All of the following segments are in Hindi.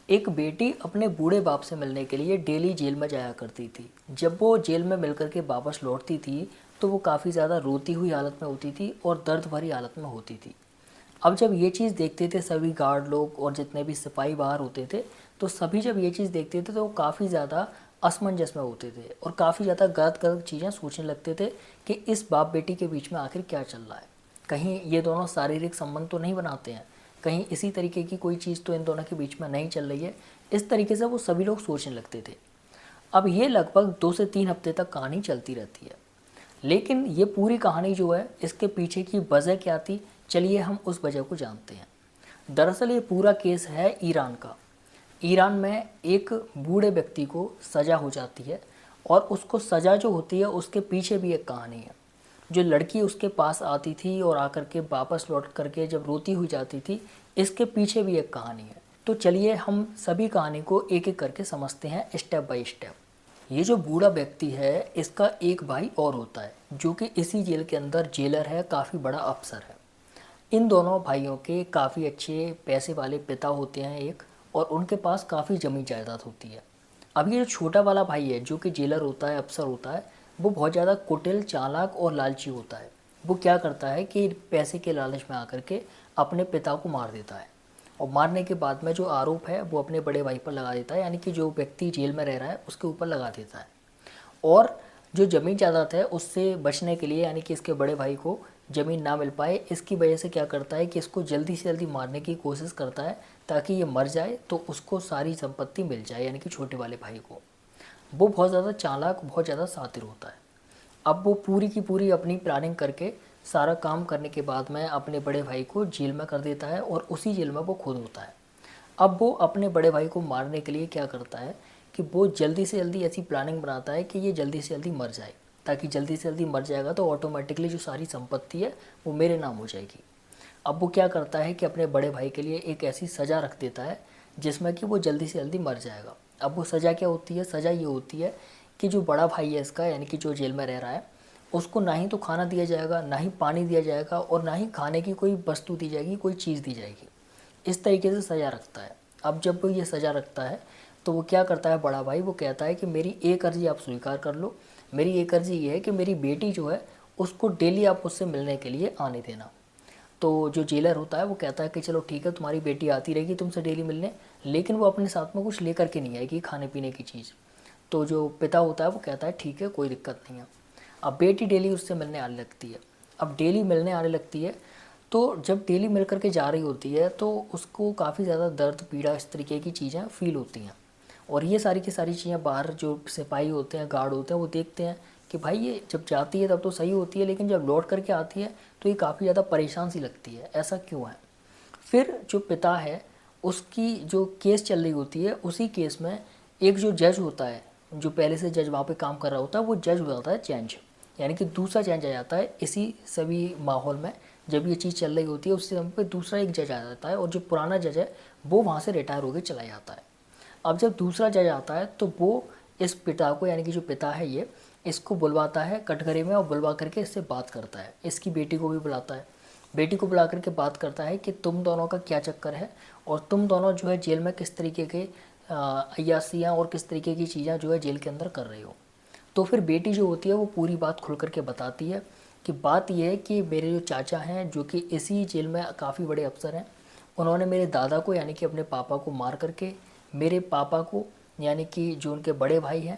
एक बेटी अपने बूढ़े बाप से मिलने के लिए डेली जेल में जाया करती थी। जब वो जेल में मिलकर के वापस लौटती थी तो वो काफ़ी ज़्यादा रोती हुई हालत में होती थी और दर्द भरी हालत में होती थी। अब जब ये चीज़ देखते थे सभी गार्ड लोग और जितने भी सिपाही बाहर होते थे, तो सभी जब ये चीज़ देखते थे तो वो काफ़ी ज़्यादा असमंजस में होते थे और काफ़ी ज़्यादा गलत गलत चीज़ें सोचने लगते थे कि इस बाप बेटी के बीच में आखिर क्या चल रहा है। कहीं ये दोनों शारीरिक संबंध तो नहीं बनाते हैं, कहीं इसी तरीके की कोई चीज़ तो इन दोनों के बीच में नहीं चल रही है। इस तरीके से वो सभी लोग सोचने लगते थे। अब ये लगभग 2 से 3 हफ्ते तक कहानी चलती रहती है। लेकिन ये पूरी कहानी जो है, इसके पीछे की वजह क्या थी, चलिए हम उस वजह को जानते हैं। दरअसल ये पूरा केस है ईरान का। ईरान में एक बूढ़े व्यक्ति को सज़ा हो जाती है और उसको सज़ा जो होती है उसके पीछे भी एक कहानी है। जो लड़की उसके पास आती थी और आकर के वापस लौट करके जब रोती हुई जाती थी, इसके पीछे भी एक कहानी है। तो चलिए हम सभी कहानी को एक एक करके समझते हैं स्टेप बाय स्टेप। ये जो बूढ़ा व्यक्ति है, इसका एक भाई और होता है जो कि इसी जेल के अंदर जेलर है, काफ़ी बड़ा अफसर है। इन दोनों भाइयों के काफ़ी अच्छे पैसे वाले पिता होते हैं एक, और उनके पास काफ़ी ज़मीन जायदाद होती है। अब ये जो छोटा वाला भाई है जो कि जेलर होता है, अफसर होता है, वो बहुत ज़्यादा कुटिल, चालाक और लालची होता है। वो क्या करता है कि पैसे के लालच में आकर के अपने पिता को मार देता है, और मारने के बाद में जो आरोप है वो अपने बड़े भाई पर लगा देता है, यानी कि जो व्यक्ति जेल में रह रहा है उसके ऊपर लगा देता है। और जो ज़मीन जायदाद है उससे बचने के लिए, यानी कि इसके बड़े भाई को ज़मीन ना मिल पाए, इसकी वजह से क्या करता है कि इसको जल्दी से जल्दी मारने की कोशिश करता है ताकि ये मर जाए तो उसको सारी संपत्ति मिल जाए, यानी कि छोटे वाले भाई को। वो बहुत ज़्यादा चालाक, बहुत ज़्यादा शातिर होता है। अब वो पूरी की पूरी अपनी प्लानिंग करके सारा काम करने के बाद में अपने बड़े भाई को जेल में कर देता है और उसी जेल में वो खुद होता है। अब वो अपने बड़े भाई को मारने के लिए क्या करता है कि वो जल्दी से जल्दी ऐसी प्लानिंग बनाता है कि ये जल्दी से जल्दी मर जाए, ताकि जल्दी से जल्दी मर जाएगा तो ऑटोमेटिकली जो सारी संपत्ति है वो मेरे नाम हो जाएगी। अब वो क्या करता है कि अपने बड़े भाई के लिए एक ऐसी सज़ा रख देता है जिसमें कि वो जल्दी से जल्दी मर जाएगा। अब वो सज़ा क्या होती है? सज़ा ये होती है कि जो बड़ा भाई है इसका, यानी कि जो जेल में रह रहा है, उसको ना ही तो खाना दिया जाएगा, ना ही पानी दिया जाएगा, और ना ही खाने की कोई वस्तु दी जाएगी, कोई चीज़ दी जाएगी। इस तरीके से सज़ा रखता है। अब जब वो ये सज़ा रखता है तो वो क्या करता है बड़ा भाई, वो कहता है कि मेरी एक अर्ज़ी आप स्वीकार कर लो। मेरी एक अर्ज़ी ये है कि मेरी बेटी जो है उसको डेली आप मुझसे मिलने के लिए आने देना। तो जो जेलर होता है वो कहता है कि चलो ठीक है, तुम्हारी बेटी आती रहेगी तुमसे डेली मिलने, लेकिन वो अपने साथ में कुछ लेकर के नहीं आएगी, खाने पीने की चीज़। तो जो पिता होता है वो कहता है ठीक है, कोई दिक्कत नहीं है। अब बेटी डेली उससे मिलने आने लगती है। अब डेली मिलने आने लगती है तो जब डेली मिल करके जा रही होती है तो उसको काफ़ी ज़्यादा दर्द, पीड़ा, इस तरीके की चीज़ें फील होती हैं। और ये सारी की सारी चीज़ें बाहर जो सिपाही होते हैं, गार्ड होते हैं, वो देखते हैं कि भाई ये जब जाती है तब तो सही होती है, लेकिन जब लौट करके आती है तो ये काफ़ी ज़्यादा परेशान सी लगती है, ऐसा क्यों है? फिर जो पिता है उसकी जो केस चल रही होती है, उसी केस में एक जो जज होता है, जो पहले से जज वहाँ पे काम कर रहा होता है, वो जज हो जाता है चेंज, यानी कि दूसरा चेंज आ जाता है इसी सभी माहौल में। जब ये चीज़ चल रही होती है उस समय पे दूसरा एक जज आ जाता है, और जो पुराना जज है वो वहाँ से रिटायर होकर चला जाता है। अब जब दूसरा जज आता है तो वो इस पिता को, यानी कि जो पिता है ये, इसको बुलवाता है कटघरे में, और बुलवा करके इससे बात करता है। इसकी बेटी को भी बुलाता है, बेटी को बुला करके बात करता है कि तुम दोनों का क्या चक्कर है, और तुम दोनों जो है जेल में किस तरीके के अय्यासियाँ और किस तरीके की चीज़ें जो है जेल के अंदर कर रहे हो। तो फिर बेटी जो होती है वो पूरी बात खुल करके बताती है कि बात यह है कि मेरे जो चाचा हैं, जो कि इसी जेल में काफ़ी बड़े अफसर हैं, उन्होंने मेरे दादा को, यानी कि अपने पापा को मार करके मेरे पापा को, यानी कि जो उनके बड़े भाई हैं,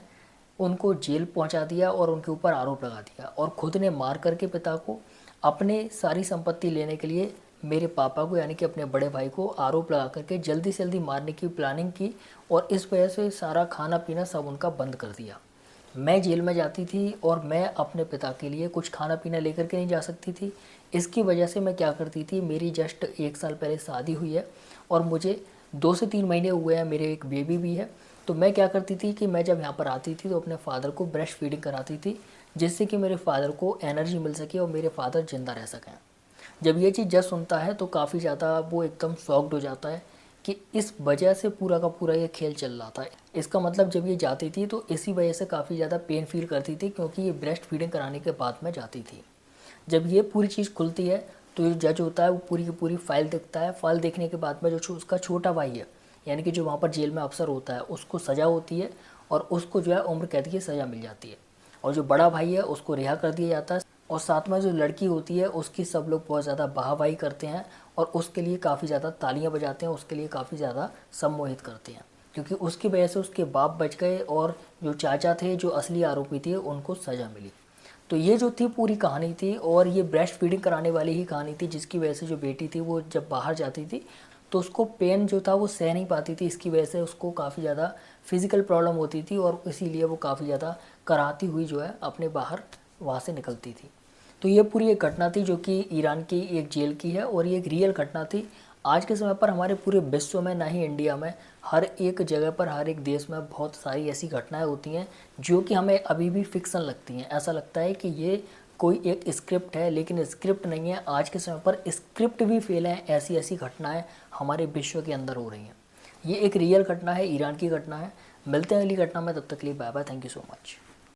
उनको जेल पहुंचा दिया और उनके ऊपर आरोप लगा दिया, और खुद ने मार करके पिता को अपने सारी संपत्ति लेने के लिए मेरे पापा को, यानी कि अपने बड़े भाई को, आरोप लगा करके जल्दी से जल्दी मारने की प्लानिंग की, और इस वजह से सारा खाना पीना सब उनका बंद कर दिया। मैं जेल में जाती थी और मैं अपने पिता के लिए कुछ खाना पीना लेकर के नहीं जा सकती थी। इसकी वजह से मैं क्या करती थी, मेरी जस्ट 1 साल पहले शादी हुई है और मुझे 2 से 3 महीने हुए हैं, मेरे एक बेबी भी है। तो मैं क्या करती थी कि मैं जब यहाँ पर आती थी तो अपने फादर को ब्रेस्ट फीडिंग कराती थी, जिससे कि मेरे फादर को एनर्जी मिल सके और मेरे फादर ज़िंदा रह सकें। जब ये चीज़ जज सुनता है तो काफ़ी ज़्यादा वो एकदम शॉक्ड हो जाता है कि इस वजह से पूरा का पूरा ये खेल चल रहा था। इसका मतलब जब ये जाती थी तो इसी वजह से काफ़ी ज़्यादा पेन फील करती थी, क्योंकि ये ब्रेस्ट फीडिंग कराने के बाद में जाती थी। जब ये पूरी चीज़ खुलती है तो जो जज होता है वो पूरी की पूरी फाइल देखता है। फाइल देखने के बाद में जो उसका छोटा भाई है, यानी कि जो वहाँ पर जेल में अफसर होता है उसको सज़ा होती है और उसको जो है उम्र कैद की सज़ा मिल जाती है, और जो बड़ा भाई है उसको रिहा कर दिया जाता है। और साथ में जो लड़की होती है उसकी सब लोग बहुत ज़्यादा वाहवाही करते हैं और उसके लिए काफ़ी ज़्यादा तालियां बजाते हैं, उसके लिए काफ़ी ज़्यादा सम्मोहित करते हैं, क्योंकि उसकी वजह से उसके बाप बच गए और जो चाचा थे जो असली आरोपी थे उनको सज़ा मिली। तो ये जो थी पूरी कहानी थी, और ये ब्रेस्ट फीडिंग कराने वाली ही कहानी थी, जिसकी वजह से जो बेटी थी वो जब बाहर जाती थी तो उसको पेन जो था वो सह नहीं पाती थी, इसकी वजह से उसको काफ़ी ज़्यादा फिज़िकल प्रॉब्लम होती थी और इसीलिए वो काफ़ी ज़्यादा कराहती हुई जो है अपने बाहर वहाँ से निकलती थी। तो ये पूरी एक घटना थी जो कि ईरान की एक जेल की है, और ये एक रियल घटना थी। आज के समय पर हमारे पूरे विश्व में, ना ही इंडिया में, हर एक जगह पर, हर एक देश में बहुत सारी ऐसी घटनाएं होती हैं जो कि हमें अभी भी फिक्सन लगती हैं। ऐसा लगता है कि ये कोई एक स्क्रिप्ट है, लेकिन स्क्रिप्ट नहीं है। आज के समय पर स्क्रिप्ट भी फेल हैं, ऐसी ऐसी घटनाएं हमारे विश्व के अंदर हो रही हैं। ये एक रियल घटना है, ईरान की घटना है। मिलते हैं अगली घटना में, तब तक के लिए bye bye, thank you so much.